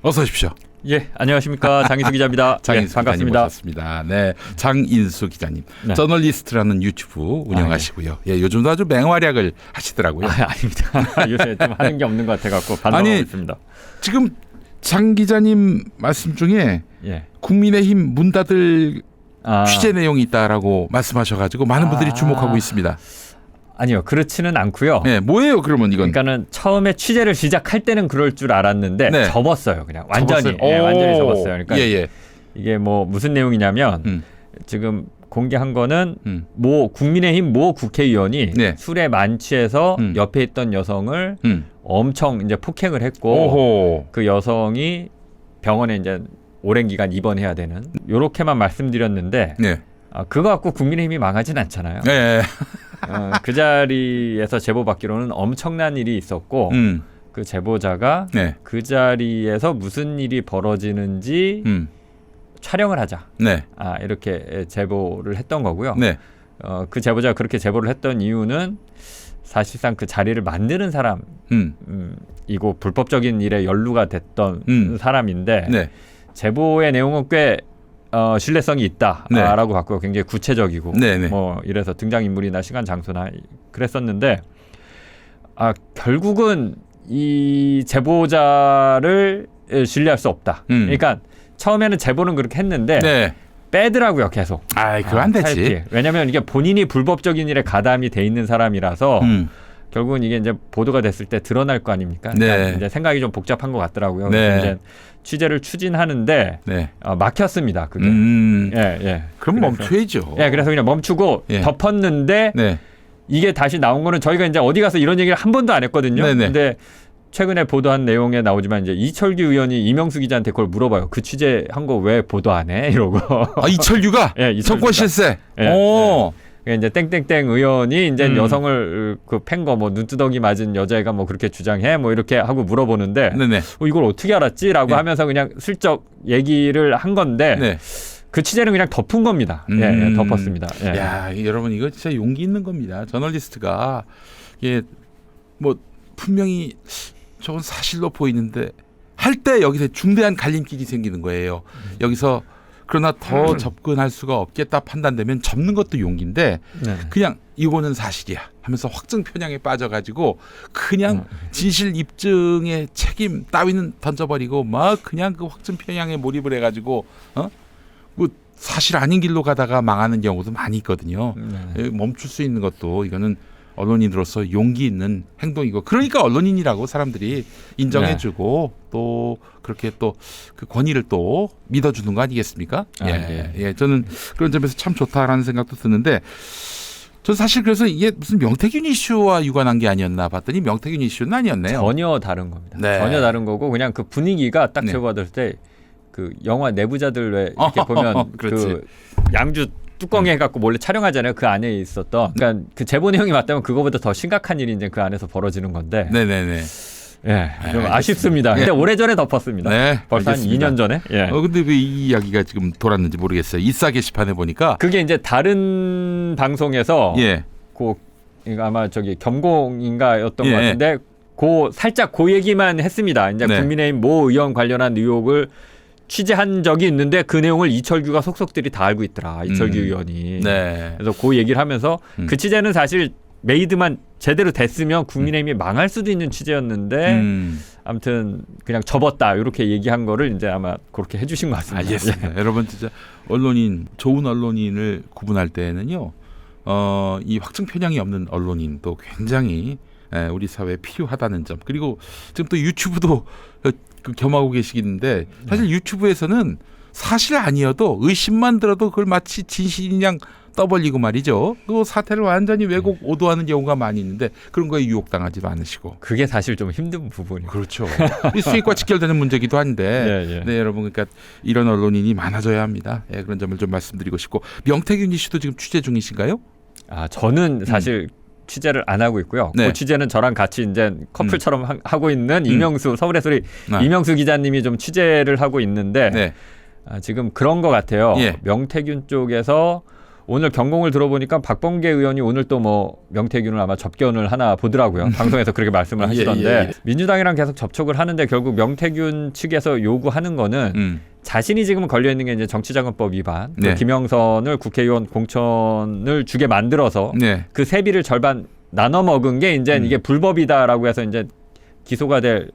어서 오십시오. 예, 안녕하십니까. 장인수 기자입니다. 장인수 예, 기자님 반갑습니다. 모셨습니다. 네, 장인수 기자님, 네. 저널리스트라는 유튜브 운영하시고요. 예, 요즘도 아주 맹활약을 하시더라고요. 아닙니다. 요새 좀 하는 게 없는 것 같아갖고 반성하고 있습니다. 지금 장 기자님 말씀 중에 예. 국민의힘 문 닫을 취재 내용이 있다라고 말씀하셔가지고 많은 분들이 주목하고 있습니다. 아니요, 그렇지는 않고요. 네, 뭐예요, 그러면 이건? 그러니까는 처음에 취재를 시작할 때는 그럴 줄 알았는데 네. 접었어요, 그냥 완전히. 접었어요? 예, 완전히 접었어요. 그러니까 예. 이게 뭐 무슨 내용이냐면 지금 공개한 거는 모 국민의힘 모 국회의원이 네. 술에 만취해서 옆에 있던 여성을 엄청 이제 폭행을 했고 오호. 그 여성이 병원에 이제 오랜 기간 입원해야 되는 요렇게만 말씀드렸는데 네. 그거 갖고 국민의힘이 망하진 않잖아요. 네. 그 자리에서 제보받기로는 엄청난 일이 있었고 그 제보자가 네. 그 자리에서 무슨 일이 벌어지는지 촬영을 하자. 네. 이렇게 제보를 했던 거고요. 네. 그 제보자가 그렇게 제보를 했던 이유는 사실상 그 자리를 만드는 사람, 이고 불법적인 일에 연루가 됐던 사람인데 네. 제보의 내용은 꽤 신뢰성이 있다라고 봤고요. 굉장히 구체적이고 네네. 뭐 이래서 등장인물이나 시간 장소나 그랬었는데 결국은 이 제보자를 신뢰할 수 없다. 그러니까 처음에는 제보는 그렇게 했는데 네. 빼더라고요, 계속. 그거 안 되지. 왜냐하면 이게 본인이 불법적인 일에 가담이 돼 있는 사람이라서 결국은 이게 이제 보도가 됐을 때 드러날 거 아닙니까? 네. 그러니까 이제 생각이 좀 복잡한 것 같더라고요. 네. 그래서 이제 취재를 추진하는데 네. 막혔습니다. 그게. 예. 그럼 멈춰야죠. 예, 그래서 그냥 멈추고 덮었는데 네. 이게 다시 나온 거는 저희가 이제 어디 가서 이런 얘기를 한 번도 안 했거든요. 네네. 근데 최근에 보도한 내용에 나오지만 이제 이철규 의원이 이명수 기자한테 그걸 물어봐요. 그 취재한 거 왜 보도 안 해? 이러고. 이철규가? 예, 이철규가. 정권 실세. 예, 오. 이제 땡땡땡 의원이 이제 여성을 그 팬 거 뭐 눈두덩이 맞은 여자애가 뭐 그렇게 주장해 뭐 이렇게 하고 물어보는데 네네. 이걸 어떻게 알았지?라고 하면서 그냥 슬쩍 얘기를 한 건데 네. 그 취재는 그냥 덮은 겁니다. 예, 덮었습니다. 예. 야, 여러분 이거 진짜 용기 있는 겁니다. 저널리스트가 이게 뭐 분명히 저건 사실로 보이는데 할 때 여기서 중대한 갈림길이 생기는 거예요. 여기서 그러나 더 접근할 수가 없겠다 판단되면 접는 것도 용기인데 그냥 이거는 사실이야 하면서 확증 편향에 빠져가지고 그냥 진실 입증의 책임 따위는 던져버리고 막 그냥 그 확증 편향에 몰입을 해가지고 뭐 사실 아닌 길로 가다가 망하는 경우도 많이 있거든요. 멈출 수 있는 것도 이거는 언론인으로서 용기 있는 행동이고 그러니까 언론인이라고 사람들이 인정해주고 또 그렇게 또 그 권위를 또 믿어주는 거 아니겠습니까? 예, 저는 그런 점에서 참 좋다라는 생각도 드는데 전 사실 그래서 이게 무슨 명태균 이슈와 유관한 게 아니었나 봤더니 명태균 이슈는 아니었네요. 전혀 다른 겁니다. 네. 전혀 다른 거고 그냥 그 분위기가 딱 네. 제보받을 때 그 영화 내부자들 왜 이렇게 보면 그 양주 뚜껑에 해갖고 몰래 촬영하잖아요. 그 안에 있었던. 그러니까 그 제보 내용이 맞다면 그거보다 더 심각한 일이 이제 그 안에서 벌어지는 건데. 네네네. 예, 좀 아쉽습니다. 근데 오래전에 덮었습니다. 네, 벌써 알겠습니다. 한 2년 전에. 예. 근데 왜 이 이야기가 지금 돌았는지 모르겠어요. 이싸 게시판에 보니까. 그게 이제 다른 방송에서 예. 이거 아마 저기 겸공인가였던 예. 것 같은데 살짝 그 얘기만 했습니다. 이제 네. 국민의힘 모 의원 관련한 의혹을 취재한 적이 있는데 그 내용을 이철규가 속속들이 다 알고 있더라. 이철규 의원이. 네. 그래서 그 얘기를 하면서 그 취재는 사실 메이드만 제대로 됐으면 국민의힘이 망할 수도 있는 취재였는데 아무튼 그냥 접었다 이렇게 얘기한 거를 이제 아마 그렇게 해주신 것 같습니다. 알겠습니다. 여러분 진짜 좋은 언론인을 구분할 때는요. 이 확증 편향이 없는 언론인도 굉장히 우리 사회에 필요하다는 점. 그리고 지금 또 유튜브도 겸하고 계시는데 사실 유튜브에서는 사실 아니어도 의심만 들어도 그걸 마치 진실인 양 떠벌리고 말이죠. 그 사태를 완전히 왜곡 오도하는 경우가 많이 있는데 그런 거에 유혹당하지도 않으시고. 그게 사실 좀 힘든 부분이에요. 그렇죠. 이 수익과 직결되는 문제기도 한데 네, 여러분 그러니까 이런 언론인이 많아져야 합니다. 그런 점을 좀 말씀드리고 싶고 명태균 이슈도 지금 취재 중이신가요? 저는 사실 취재를 안 하고 있고요. 네. 그 취재는 저랑 같이 이제 커플처럼 하고 있는 이명수 서울의 소리 이명수 기자님이 좀 취재를 하고 있는데 지금 그런 것 같아요. 명태균 쪽에서 오늘 경공을 들어보니까 박범계 의원이 오늘 또 뭐 명태균을 아마 접견을 하나 보더라고요. 방송에서 그렇게 말씀을 하시던데 민주당이랑 계속 접촉을 하는데 결국 명태균 측에서 요구하는 거는 자신이 지금 걸려 있는 게 이제 정치자금법 위반, 네. 김영선을 국회의원 공천을 주게 만들어서 네. 그 세비를 절반 나눠 먹은 게 이제 이게 불법이다라고 해서 이제 기소가 될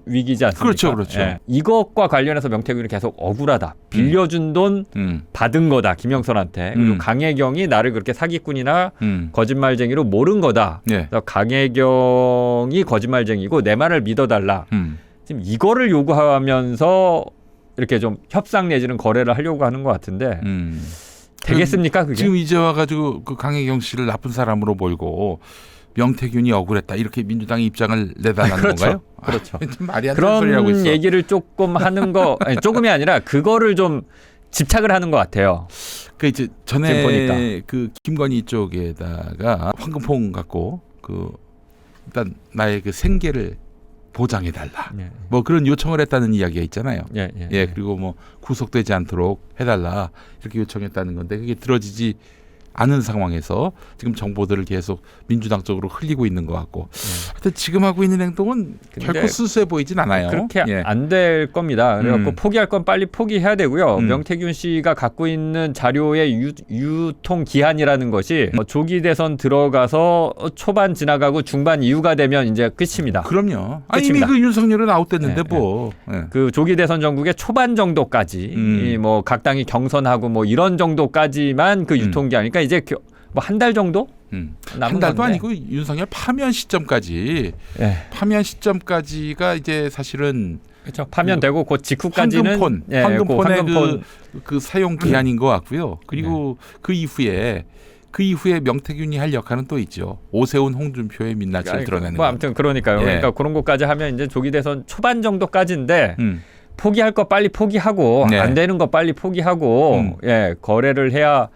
위기지 않습니까? 그렇죠, 그렇죠. 예. 이것과 관련해서 명태균이 계속 억울하다. 빌려준 돈 받은 거다. 김영선한테. 그리고 강혜경이 나를 그렇게 사기꾼이나 거짓말쟁이로 모른 거다. 네. 그래서 강혜경이 거짓말쟁이고 내 말을 믿어달라. 지금 이거를 요구하면서 이렇게 좀 협상 내지는 거래를 하려고 하는 것 같은데 되겠습니까 그게? 지금 이제 와가지고 그 강혜경 씨를 나쁜 사람으로 몰고 명태균이 억울했다 이렇게 민주당이 입장을 내달라는 그렇죠. 건가요? 그렇죠. 말이 안 되는 소리 하고 그런 있어. 얘기를 조금 하는 거 아니, 조금이 아니라 그거를 좀 집착을 하는 것 같아요. 그 이제 전에 지금 보니까. 그 김건희 쪽에다가 황금퐁 갖고 그 일단 나의 그 생계를 보장해 달라. 예. 뭐 그런 요청을 했다는 이야기가 있잖아요. 예, 예, 그리고 뭐 구속되지 않도록 해달라 이렇게 요청했다는 건데 그게 들어지지 않은 상황에서 지금 정보들을 계속 민주당 쪽으로 흘리고 있는 것 같고 하여튼 지금 하고 있는 행동은 결코 순수해 보이진 않아요. 그렇게 예. 안 될 겁니다. 그래갖고 포기할 건 빨리 포기해야 되고요. 명태균 씨가 갖고 있는 자료의 유통 기한이라는 것이 조기 대선 들어가서 초반 지나가고 중반 이후가 되면 이제 끝입니다. 그럼요. 아니, 이미 끝입니다. 그 윤석열은 아웃됐는데 예, 뭐. 예. 그 조기 대선 전국의 초반 정도까지 이 뭐 각 당이 경선하고 뭐 이런 정도까지만 그 유통 기한이니까 이제 뭐 한 달 정도 한 달도 건데. 아니고 윤석열 파면 시점까지 예. 파면 시점까지가 이제 사실은 그렇죠. 파면되고 그 직후까지는 황금폰의 그 사용 기한인 것 같고요. 그리고 그 이후에 명태균이 할 역할은 또 있죠. 오세훈, 홍준표의 민낯을 드러내는 뭐 거. 아무튼 그러니까요. 예. 그러니까 그런 것까지 하면 이제 조기 대선 초반 정도까지인데 포기할 거 빨리 포기하고 네. 안 되는 거 빨리 포기하고 예, 거래를 해야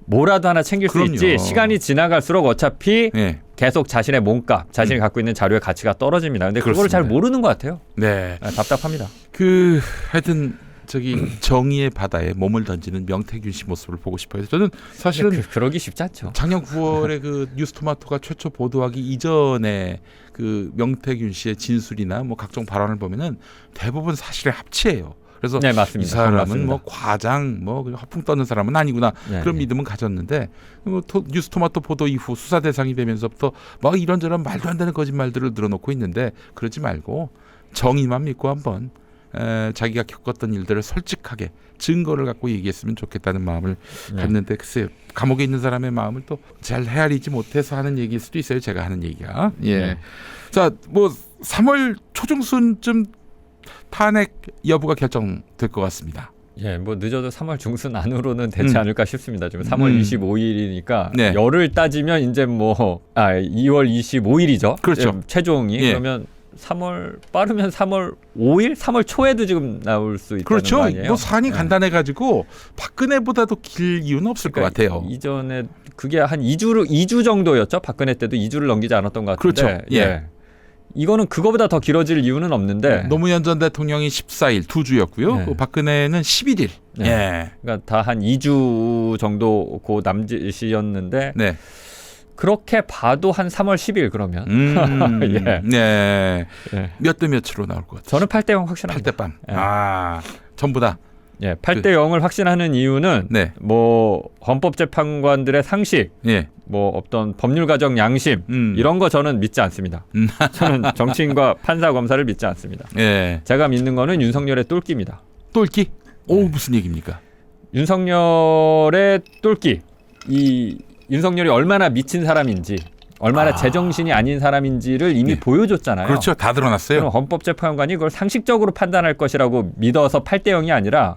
뭐라도 하나 챙길 그럼요. 수 있지. 시간이 지나갈수록 어차피 네. 계속 자신의 몸값, 자신이 갖고 있는 자료의 가치가 떨어집니다. 근데 그걸 잘 모르는 것 같아요. 네. 아, 답답합니다. 그 하여튼 저기 정의의 바다에 몸을 던지는 명태균 씨 모습을 보고 싶어요. 저는 사실은 그러기 쉽지 않죠. 작년 9월에 그 뉴스토마토가 최초 보도하기 이전에 그 명태균 씨의 진술이나 뭐 각종 발언을 보면은 대부분 사실의 합치예요. 그래서 네, 맞습니다. 이 사람은 맞습니다. 뭐 과장 뭐 허풍 떠는 사람은 아니구나 네, 그런 네. 믿음은 가졌는데 뭐 뉴스토마토 보도 이후 수사 대상이 되면서부터 막 이런저런 말도 안 되는 거짓말들을 늘어놓고 있는데 그러지 말고 정의만 믿고 한번 자기가 겪었던 일들을 솔직하게 증거를 갖고 얘기했으면 좋겠다는 마음을 갖는데 글쎄요. 감옥에 있는 사람의 마음을 또 잘 헤아리지 못해서 하는 얘기일 수도 있어요. 제가 하는 얘기가. 예. 네. 자, 뭐 3월 초중순쯤 탄핵 여부가 결정될 것 같습니다. 예, 뭐 늦어도 3월 중순 안으로는 되지 않을까 싶습니다. 지금 3월 25일이니까 네. 열흘 따지면 이제 뭐 2월 25일이죠. 그렇죠. 최종이 예. 그러면 3월 빠르면 3월 5일, 3월 초에도 지금 나올 수 있다는 그렇죠. 거 아니에요? 뭐 사안이 예. 간단해가지고 박근혜보다도 길 이유는 없을 것 같아요. 이전에 그게 한 2주 정도였죠. 박근혜 때도 2주를 넘기지 않았던 것 같은데. 그렇죠. 예. 이거는 그거보다 더 길어질 이유는 없는데. 노무현 전 대통령이 14일 2주였고요. 네. 박근혜는 11일. 네. 예. 그러니까 다 한 2주 정도 그 남짓이었는데 네. 그렇게 봐도 한 3월 10일 그러면. 예. 네. 예. 몇 대 몇으로 나올 것 같아요? 저는 8대 0 확신합니다. 8대 0. 예. 전부 다. 예, 8대 0을 확신하는 이유는 네. 뭐 헌법재판관들의 상식, 예. 뭐 어떤 법률 가정 양심 이런 거 저는 믿지 않습니다. 저는 정치인과 판사 검사를 믿지 않습니다. 예. 제가 믿는 거는 윤석열의 똘끼입니다. 똘끼? 오, 무슨 얘기입니까? 윤석열의 똘끼. 이 윤석열이 얼마나 미친 사람인지, 얼마나 제정신이 아닌 사람인지를 이미 네. 보여줬잖아요. 그렇죠. 다 드러났어요. 그럼 헌법재판관이 그걸 상식적으로 판단할 것이라고 믿어서 8대 0이 아니라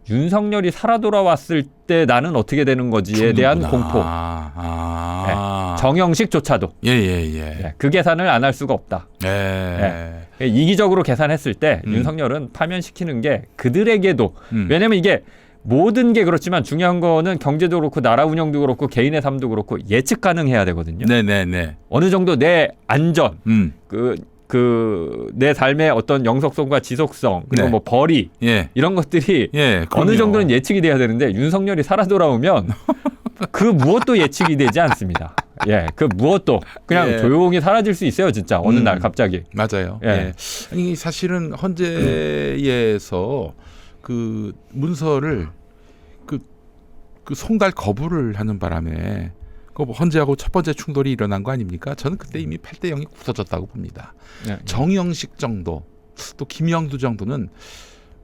윤석열이 살아 돌아왔을 때 나는 어떻게 되는 거지에 대한 공포. 네. 정형식조차도. 예. 그 계산을 안 할 수가 없다. 예. 이기적으로 계산했을 때 윤석열은 파면시키는 게 그들에게도 왜냐면 이게 모든 게 그렇지만 중요한 거는 경제도 그렇고 나라 운영도 그렇고 개인의 삶도 그렇고 예측 가능해야 되거든요. 네네네. 어느 정도 내 안전 그 그 내 삶의 어떤 영속성과 지속성 그리고 네. 뭐 벌이 예. 이런 것들이 예. 어느 그럼요. 정도는 예측이 돼야 되는데 윤석열이 살아 돌아오면 그 무엇도 예측이 되지 않습니다. 예, 그 무엇도 그냥 예. 조용히 사라질 수 있어요, 진짜 어느 날 갑자기. 맞아요. 예. 예. 아니 사실은 헌재에서 그 문서를 그 송달 거부를 하는 바람에 그 헌재하고 첫 번째 충돌이 일어난 거 아닙니까? 저는 그때 이미 8대 0이 굳어졌다고 봅니다. 예. 정영식 정도 또 김영두 정도는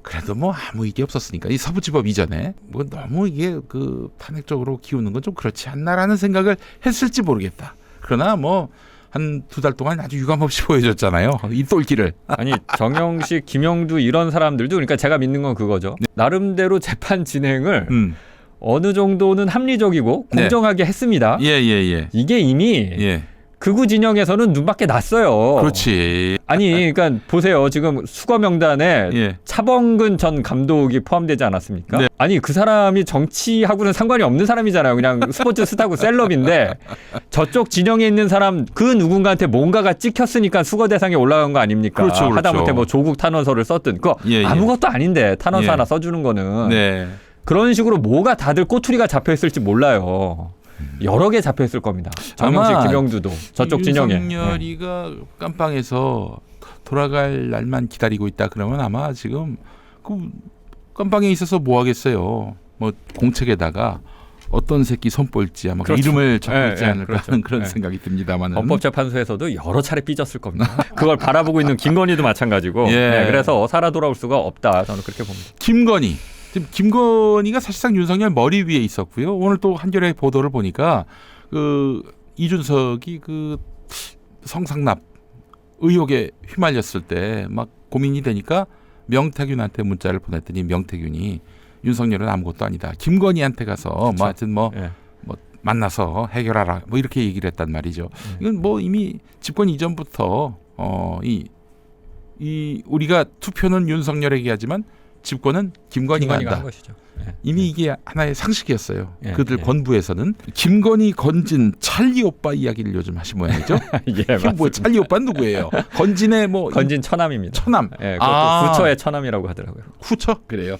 그래도 뭐 아무 이게 없었으니까 이 서부지법 이전에 뭐 너무 이게 그 탄핵적으로 기우는 건 좀 그렇지 않나라는 생각을 했을지 모르겠다. 그러나 뭐 한 2달 동안 아주 유감없이 보여줬잖아요. 이 똘끼를. 아니 정영식, 김영두 이런 사람들도 그러니까 제가 믿는 건 그거죠. 나름대로 재판 진행을 어느 정도는 합리적이고 네. 공정하게 했습니다. 예. 이게 이미 예. 극우 진영에서는 눈밖에 났어요. 그렇지. 아니, 그러니까 보세요. 지금 수거 명단에 예. 차범근 전 감독이 포함되지 않았습니까? 네. 아니, 그 사람이 정치하고는 상관이 없는 사람이잖아요. 그냥 스포츠 스타고 셀럽인데 저쪽 진영에 있는 사람 그 누군가한테 뭔가가 찍혔으니까 수거 대상에 올라간 거 아닙니까? 그렇죠. 하다못해 뭐 조국 탄원서를 썼든 그거 예. 아무것도 아닌데 탄원서 예. 하나 써주는 거는 네. 그런 식으로 뭐가 다들 꼬투리가 잡혀 있을지 몰라요. 여러 개 잡혀 있을 겁니다. 정영식, 아마 김영두도 저쪽 진영에. 윤석열이가 깜빵에서 돌아갈 날만 기다리고 있다 그러면 아마 지금 그 깜빵에 있어서 뭐 하겠어요. 뭐 공책에다가 어떤 새끼 손볼지 아마 그렇죠. 이름을 적을지 않을까 그렇죠. 하는 그런 네. 생각이 듭니다만 헌법재판소에서도 여러 차례 삐졌을 겁니다. 그걸 바라보고 있는 김건희도 마찬가지고. 예. 네, 그래서 살아 돌아올 수가 없다. 저는 그렇게 봅니다. 김건희. 지금 김건희가 사실상 윤석열 머리 위에 있었고요. 오늘 또 한겨레 보도를 보니까 그 이준석이 그 성상납 의혹에 휘말렸을 때 막 고민이 되니까 명태균한테 문자를 보냈더니 명태균이 윤석열은 아무것도 아니다. 김건희한테 가서 뭐 하여튼 뭐 예. 만나서 해결하라 뭐 이렇게 얘기를 했단 말이죠. 이건 뭐 이미 집권 이전부터 이 우리가 투표는 윤석열에게 하지만 집권은 김건희가 김건희가 한 한다. 것이죠. 예. 이미 이게 하나의 상식이었어요. 예, 그들 예. 권부에서는 김건희, 건진, 찰리 오빠 이야기를 요즘 하신 모양이죠. 예, 이게 뭐 맞습니다. 찰리 오빠는 누구예요? 건진의 뭐 건진 처남입니다. 처남. 예, 그것도 후처의 처남이라고 하더라고요. 후처 그래요.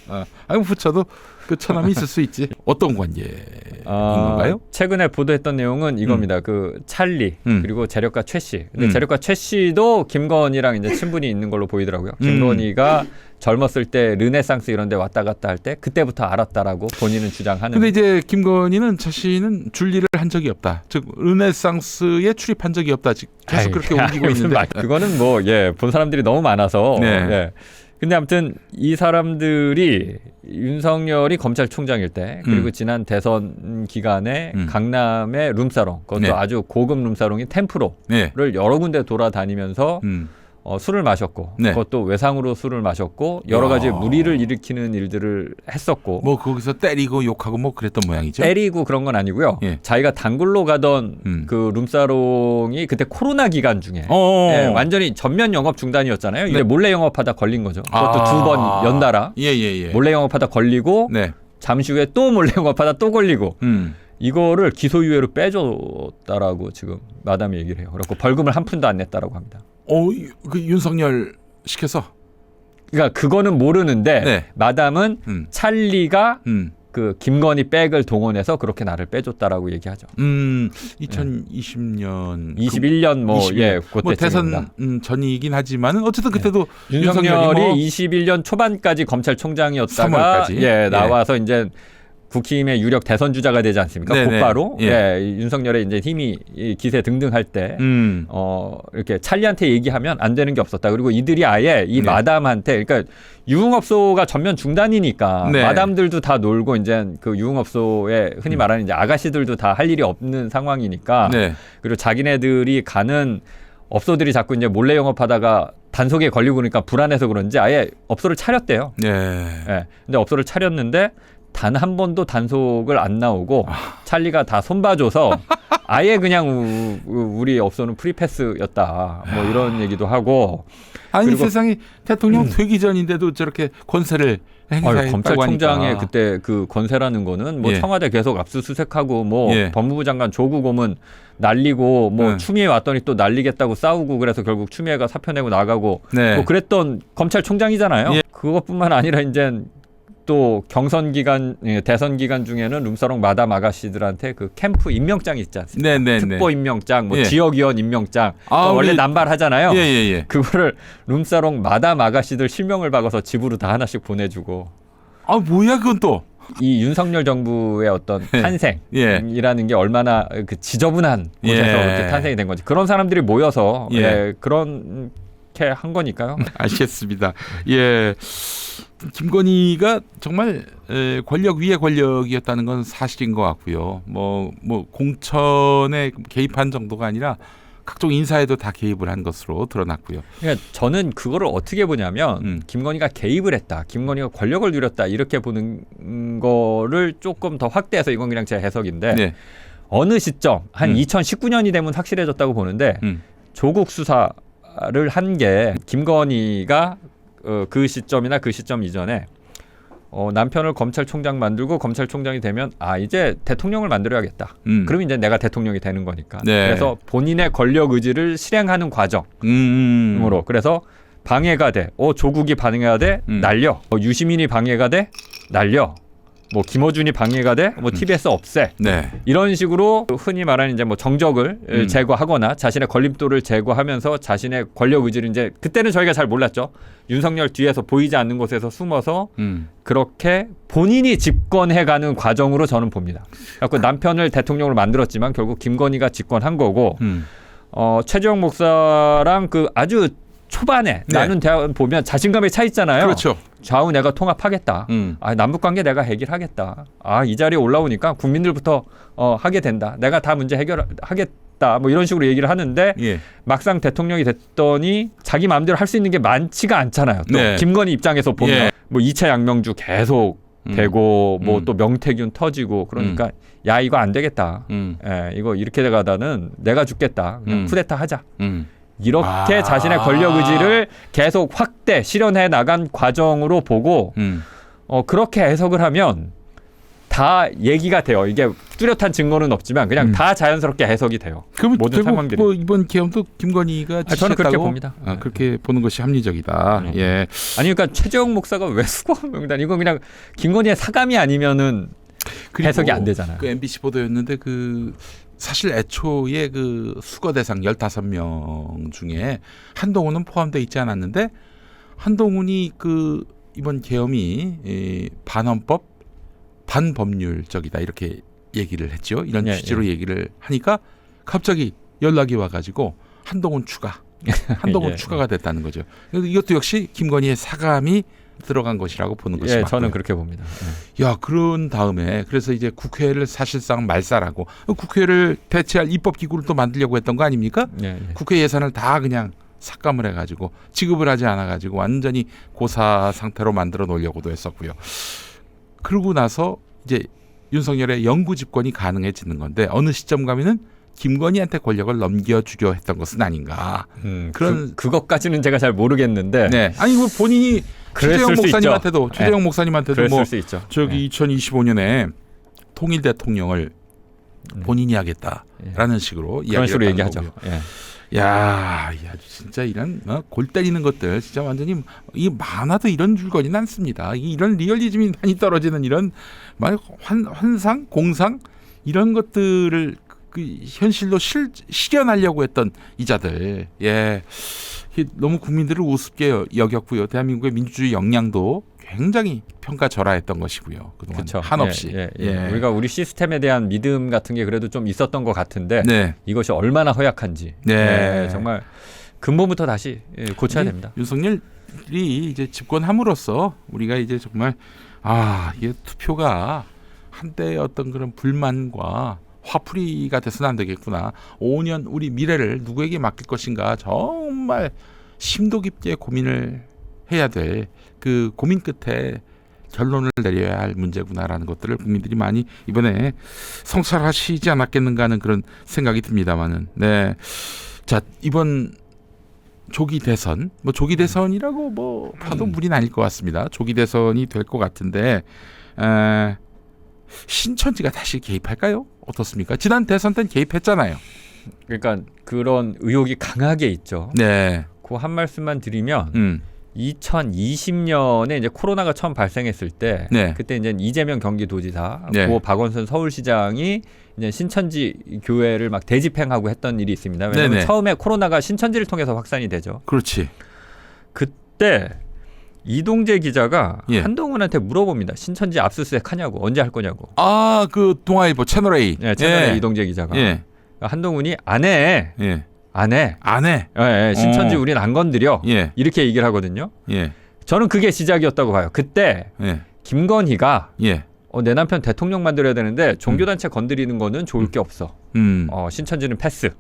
아니 후처도 그 처남이 있을 수 있지. 어떤 관계인 건가요? 최근에 보도했던 내용은 이겁니다. 그 찰리 그리고 재력가 최 씨. 근데 재력가 최 씨도 김건희랑 이제 친분이 있는 걸로 보이더라고요. 김건희가 젊었을 때 르네상스 이런 데 왔다 갔다 할 때 그때부터 알았다라고 본인은 주장하는. 근데 이제 김건희는 자신은 줄리를 한 적이 없다. 즉 르네상스에 출입한 적이 없다. 즉 계속 그렇게 옮기고 있는데. 그거는 뭐 본 사람들이 너무 많아서. 네. 예. 근데 아무튼 이 사람들이 윤석열이 검찰총장일 때 그리고 지난 대선 기간에 강남의 룸사롱 그것도 네. 아주 고급 룸사롱인 템프로를 네. 여러 군데 돌아다니면서 술을 마셨고 네. 그것도 외상으로 술을 마셨고 여러 가지 무리를 일으키는 일들을 했었고 뭐 거기서 때리고 욕하고 뭐 그랬던 모양이죠. 때리고 그런 건 아니고요. 예. 자기가 단골로 가던 그 룸사롱이 그때 코로나 기간 중에 예, 완전히 전면 영업 중단이었잖아요. 이게 몰래 영업하다 걸린 거죠. 그것도 2번 연달아 예. 몰래 영업하다 걸리고 네. 잠시 후에 또 몰래 영업하다 또 걸리고 이거를 기소유예로 빼줬다라고 지금 마담이 얘기를 해요. 그래서 벌금을 한 푼도 안 냈다라고 합니다. 그 윤석열 시켜서. 그러니까 그거는 모르는데 네. 마담은 찰리가 그 김건희 백을 동원해서 그렇게 나를 빼줬다라고 얘기하죠. 2020년 21년 뭐 21년. 예, 뭐 그때쯤입니다. 대선 전이긴 하지만은 어쨌든 그때도 윤석열이 뭐 21년 초반까지 검찰총장이었다가 3월까지. 예, 나와서 이제 국힘의 유력 대선 주자가 되지 않습니까? 네네. 곧바로 예. 예, 윤석열의 이제 힘이 기세 등등할 때 이렇게 찰리한테 얘기하면 안 되는 게 없었다. 그리고 이들이 아예 이 네. 마담한테 그러니까 유흥업소가 전면 중단이니까 네. 마담들도 다 놀고 이제 그 유흥업소에 흔히 말하는 이제 아가씨들도 다 할 일이 없는 상황이니까 네. 그리고 자기네들이 가는 업소들이 자꾸 이제 몰래 영업하다가 단속에 걸리고 그러니까 불안해서 그런지 아예 업소를 차렸대요. 네. 예. 근데 업소를 차렸는데 단 한 번도 단속을 안 나오고 찰리가 다 손봐줘서 아예 그냥 우리 업소는 프리패스였다. 뭐 이런 얘기도 하고. 아니 그리고 세상에 대통령 되기 전인데도 저렇게 권세를 행사했다고 검찰총장의 하니까. 그때 그 권세라는 거는 뭐 예. 청와대 계속 압수수색하고 뭐 예. 법무부 장관 조국 오면 날리고 뭐 추미애 왔더니 또 날리겠다고 싸우고 그래서 결국 추미애가 사표 내고 나가고 네. 뭐 그랬던 검찰총장이잖아요. 예. 그것뿐만 아니라 이제 또 경선 기간, 대선 기간 중에는 룸사롱 마담 아가씨들한테 그 캠프 임명장 있지 않습니까? 네네네. 특보 임명장, 뭐 예. 지역위원 임명장 아, 원래 우리- 남발하잖아요. 예예예. 그거를 룸사롱 마담 아가씨들 실명을 박아서 집으로 다 하나씩 보내주고 아 뭐야 그건 또. 이 윤석열 정부의 어떤 예. 탄생이라는 게 얼마나 그 지저분한 곳에서 예. 이렇게 탄생이 된 건지 그런 사람들이 모여서 예. 예, 그렇게 한 거니까요. 알겠습니다. 예. 김건희가 정말 권력 위의 권력이었다는 건 사실인 것 같고요. 뭐 공천에 개입한 정도가 아니라 각종 인사에도 다 개입을 한 것으로 드러났고요. 그러니까 저는 그거를 어떻게 보냐면 김건희가 개입을 했다, 김건희가 권력을 누렸다 이렇게 보는 거를 조금 더 확대해서 이건 그냥 제 해석인데 네. 어느 시점 한 2019년이 되면 확실해졌다고 보는데 조국 수사를 한 게 김건희가 그 시점이나 그 시점 이전에 남편을 검찰총장 만들고 검찰총장이 되면 이제 대통령을 만들어야겠다. 그럼 이제 내가 대통령이 되는 거니까. 네. 그래서 본인의 권력 의지를 실행하는 과정으로 그래서 방해가 돼. 조국이 방해가 돼. 날려. 유시민이 방해가 돼. 날려. 뭐 김어준이 방해가 돼. 뭐 TBS 없애. 네. 이런 식으로 흔히 말하는 이제 뭐 정적을 제거하거나 자신의 걸림돌을 제거하면서 자신의 권력 의지를 이제 그때는 저희가 잘 몰랐죠. 윤석열 뒤에서 보이지 않는 곳에서 숨어서 그렇게 본인이 집권해가는 과정으로 저는 봅니다. 그래서 남편을 대통령으로 만들었지만 결국 김건희가 집권한 거고 최재형 목사랑 그 아주 초반에 네. 나눈 대화 보면 자신감에 차 있잖아요. 그렇죠. 좌우 내가 통합하겠다. 남북 관계 내가 해결하겠다. 이 자리에 올라오니까 국민들부터 하게 된다. 내가 다 문제 해결하겠다. 뭐 이런 식으로 얘기를 하는데 예. 막상 대통령이 됐더니 자기 마음대로 할 수 있는 게 많지가 않잖아요. 또 네. 김건희 입장에서 보면 예. 뭐 2차 양명주 계속 되고 뭐 또 명태균 터지고 그러니까 야 이거 안 되겠다. 이거 이렇게 가다는 내가 죽겠다. 그냥 쿠데타 하자. 이렇게 자신의 권력 의지를 계속 확대 실현해 나간 과정으로 보고 그렇게 해석을 하면 다 얘기가 돼요. 이게 뚜렷한 증거는 없지만 그냥 다 자연스럽게 해석이 돼요. 그럼 모든 결국 상황들이. 뭐 이번 계엄도 김건희가 저는 그렇게 지시했다고? 봅니다. 그렇게 보는 것이 합리적이다. 예. 아니 그러니까 최재형 목사가 왜 수거명단 이건 그냥 김건희의 사감이 아니면은 그리고 해석이 안 되잖아요. 그 MBC 보도였는데 그 사실 애초에 그 수거 대상 15명 중에 한동훈은 포함되어 있지 않았는데 한동훈이 그 이번 계엄이 반헌법 반법률적이다 이렇게 얘기를 했죠. 이런 취지로 얘기를 하니까 갑자기 연락이 와가지고 한동훈 추가, 한동훈 추가가 됐다는 거죠. 그래서 이것도 역시 김건희의 사감이 들어간 것이라고 보는 것이 맞고요. 저는 그렇게 봅니다. 야, 그런 다음에 그래서 이제 국회를 사실상 말살하고 국회를 대체할 입법기구를 또 만들려고 했던 거 아닙니까? 국회 예산을 다 그냥 삭감을 해가지고 지급을 하지 않아가지고 완전히 고사 상태로 만들어 놓으려고도 했었고요. 그러고 나서 이제 윤석열의 영구 집권이 가능해지는 건데 어느 시점 가면은 김건희한테 권력을 넘겨주려 했던 것은 아닌가. 그런 그것까지는 제가 잘 모르겠는데. 네. 아니 뭐 본인이 최재형 목사님한테도 최재형 목사님한테도 뭐 저기 2025년에 통일 대통령을 본인이 하겠다라는 식으로 그런 식으로 얘기하죠. 야, 진짜 이런 골 때리는 것들 진짜 완전히 이 만화도 이런 줄거리는 않습니다. 이런 리얼리즘이 많이 떨어지는 이런 환상, 공상 이런 것들을 그 현실로 실현하려고 했던 이자들, 너무 국민들을 우습게 여겼고요. 대한민국의 민주주의 역량도 굉장히 평가절하했던 것이고요. 그동안 한없이. 우리가 우리 시스템에 대한 믿음 같은 게 그래도 좀 있었던 것 같은데 이것이 얼마나 허약한지 정말 근본부터 다시 고쳐야 됩니다. 윤석열이 이제 집권함으로써 우리가 이제 정말 이게 투표가 한때의 어떤 그런 불만과 화풀이가 돼서는 안 되겠구나. 5년 우리 미래를 누구에게 맡길 것인가 정말 심도 깊게 고민을 해야 될 그 고민 끝에 결론을 내려야 할 문제구나라는 것들을 국민들이 많이 이번에 성찰하시지 않았겠는가 하는 그런 생각이 듭니다만은 자 이번 조기 대선, 뭐 조기 대선이라고 뭐 봐도 무리는 아닐 것 같습니다. 조기 대선이 될 것 같은데 신천지가 다시 개입할까요? 어떻습니까? 지난 대선 때는 개입했잖아요. 그러니까 그런 의혹이 강하게 있죠. 네. 그 한 말씀만 드리면 2020년에 이제 코로나가 처음 발생했을 때 네. 그때 이제 이재명 경기도지사, 네. 고 박원순 서울시장이 이제 신천지 교회를 막 대집행하고 했던 일이 있습니다. 왜냐하면 네네. 처음에 코로나가 신천지를 통해서 확산이 되죠. 그렇지. 그때 이동재 기자가 예. 한동훈한테 물어봅니다. 신천지 압수수색 하냐고, 언제 할 거냐고. 아, 그 동아일보 채널 A. 네, 채널에 예. 이동재 기자가. 예. 한동훈이 안 해. 예. 안 해. 안 해. 예, 예, 신천지 우린 안 건드려. 예. 이렇게 얘기를 하거든요. 예. 저는 그게 시작이었다고 봐요. 그때 예. 김건희가 예. 내 남편 대통령 만들어야 되는데 종교단체 건드리는 거는 좋을 게 없어. 신천지는 패스.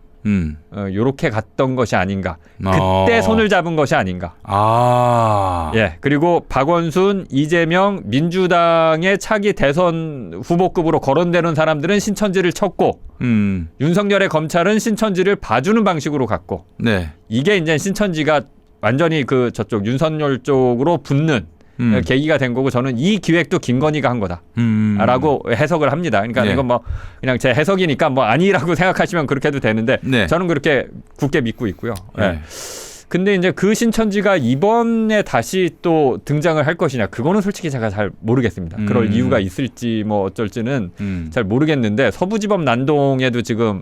요렇게 갔던 것이 아닌가. 그때 손을 잡은 것이 아닌가. 아. 예. 그리고 박원순, 이재명, 민주당의 차기 대선 후보급으로 거론되는 사람들은 신천지를 쳤고 윤석열의 검찰은 신천지를 봐주는 방식으로 갔고 네. 이게 이제 신천지가 완전히 그 저쪽 윤석열 쪽으로 붙는 계기가 된 거고 저는 이 기획도 김건희가 한 거다라고 해석을 합니다. 그러니까 네. 이건 뭐 그냥 제 해석이니까 뭐 아니라고 생각하시면 그렇게 해도 되는데 네. 저는 그렇게 굳게 믿고 있고요. 네. 예. 근데 이제 그 신천지가 이번에 다시 또 등장을 할 것이냐 그거는 솔직히 제가 잘 모르겠습니다. 그럴 이유가 있을지 뭐 어쩔지는 잘 모르겠는데 서부지법 난동에도 지금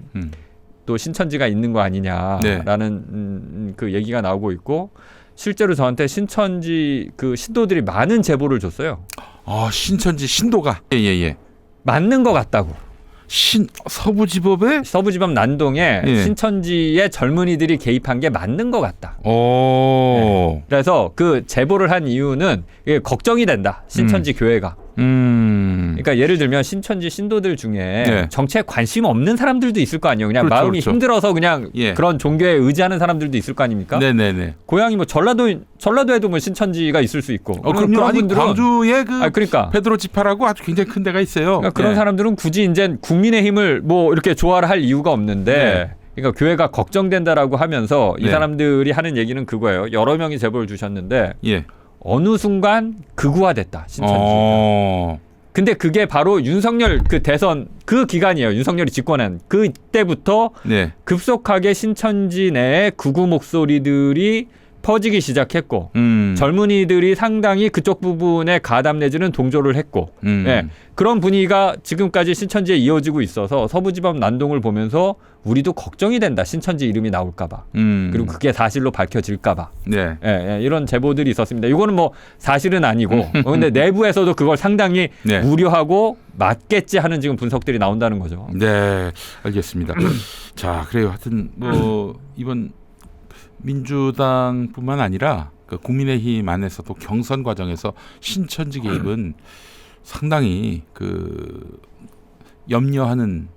또 신천지가 있는 거 아니냐라는 그 얘기가 나오고 있고 실제로 저한테 신천지 그 신도들이 많은 제보를 줬어요. 아, 신천지 신도가 예예예. 맞는 것 같다고. 서부지법에 서부지법 난동에 예. 신천지의 젊은이들이 개입한 게 맞는 것 같다. 오. 그래서 그 제보를 한 이유는 이게 걱정이 된다. 신천지 교회가. 그러니까 예를 들면 신천지 신도들 중에 네. 정치에 관심 없는 사람들도 있을 거 아니에요. 그냥 그렇죠, 마음이 그렇죠. 힘들어서 그냥 예. 그런 종교에 의지하는 사람들도 있을 거 아닙니까? 네네네. 고향이 뭐 전라도에도 뭐 신천지가 있을 수 있고. 그럼요. 아니 분들은 광주에 그 그러니까. 베드로 지파라고 아주 굉장히 큰 데가 있어요. 그러니까 그런 네. 사람들은 굳이 이제 국민의힘을 뭐 이렇게 좋아를 할 이유가 없는데 네. 그러니까 교회가 걱정된다라고 하면서 이 네. 사람들이 하는 얘기는 그거예요. 여러 명이 제보를 주셨는데 예. 어느 순간 극우화됐다. 신천지가. 근데 그게 바로 윤석열 그 대선 그 기간이에요. 윤석열이 집권한 그때부터 네. 급속하게 신천지 내에 극우 목소리들이 퍼지기 시작했고 젊은이들이 상당히 그쪽 부분에 가담 내지는 동조를 했고 예, 그런 분위기가 지금까지 신천지에 이어지고 있어서 서부지법 난동을 보면서 우리도 걱정이 된다. 신천지 이름이 나올까 봐. 그리고 그게 사실로 밝혀질까 봐. 네. 예, 이런 제보들이 있었습니다. 이거는 뭐 사실은 아니고 근데 내부에서도 그걸 상당히 네. 우려하고 맞겠지 하는 지금 분석들이 나온다는 거죠. 네, 알겠습니다. 자, 그래요. 하여튼 뭐 이번 민주당뿐만 아니라 그 국민의힘 안에서도 경선 과정에서 신천지 개입은 상당히 그 염려하는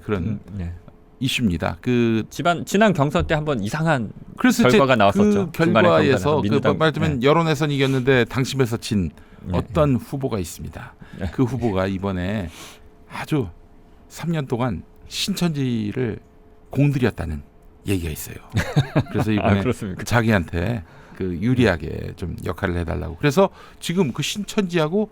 그런 네. 이슈입니다. 그 지난 경선 때 한번 이상한 그래서 결과가 나왔었죠. 그 중간에 결과에서 경선에서 민주당, 말하자면 여론에선 이겼는데 당심에서 진 네. 어떤 후보가 있습니다. 네. 그 후보가 이번에 아주 3년 동안 신천지를 공들였다는 얘기가 있어요. 그래서 이번에 그렇습니까? 자기한테 그 유리하게 좀 역할을 해달라고. 그래서 지금 그 신천지하고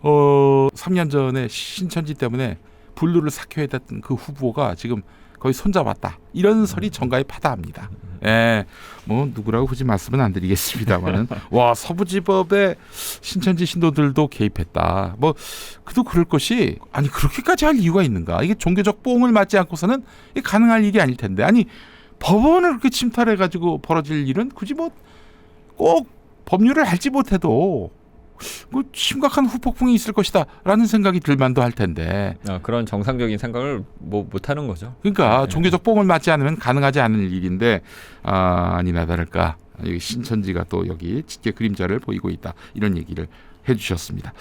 3년 전에 신천지 때문에 분류를 삭혀야 됐던 그 후보가 지금 거의 손잡았다. 이런 설이 정가에 파다합니다. 예, 뭐 누구라고 굳이 말씀은 안 드리겠습니다만은 와 서부지법에 신천지 신도들도 개입했다. 뭐 그도 그럴 것이 아니 그렇게까지 할 이유가 있는가? 이게 종교적 뽕을 맞지 않고서는 이게 가능할 일이 아닐 텐데 아니 법원을 그렇게 침탈해 가지고 벌어질 일은 굳이 뭐 꼭 법률을 알지 못해도 뭐 심각한 후폭풍이 있을 것이다라는 생각이 들만도 할 텐데. 그런 정상적인 생각을 뭐 못하는 거죠. 그러니까 네. 종교적 뽕을 맞지 않으면 가능하지 않은 일인데 아니나 다를까 여기 신천지가 또 여기 짙게 그림자를 보이고 있다 이런 얘기를 해주셨습니다.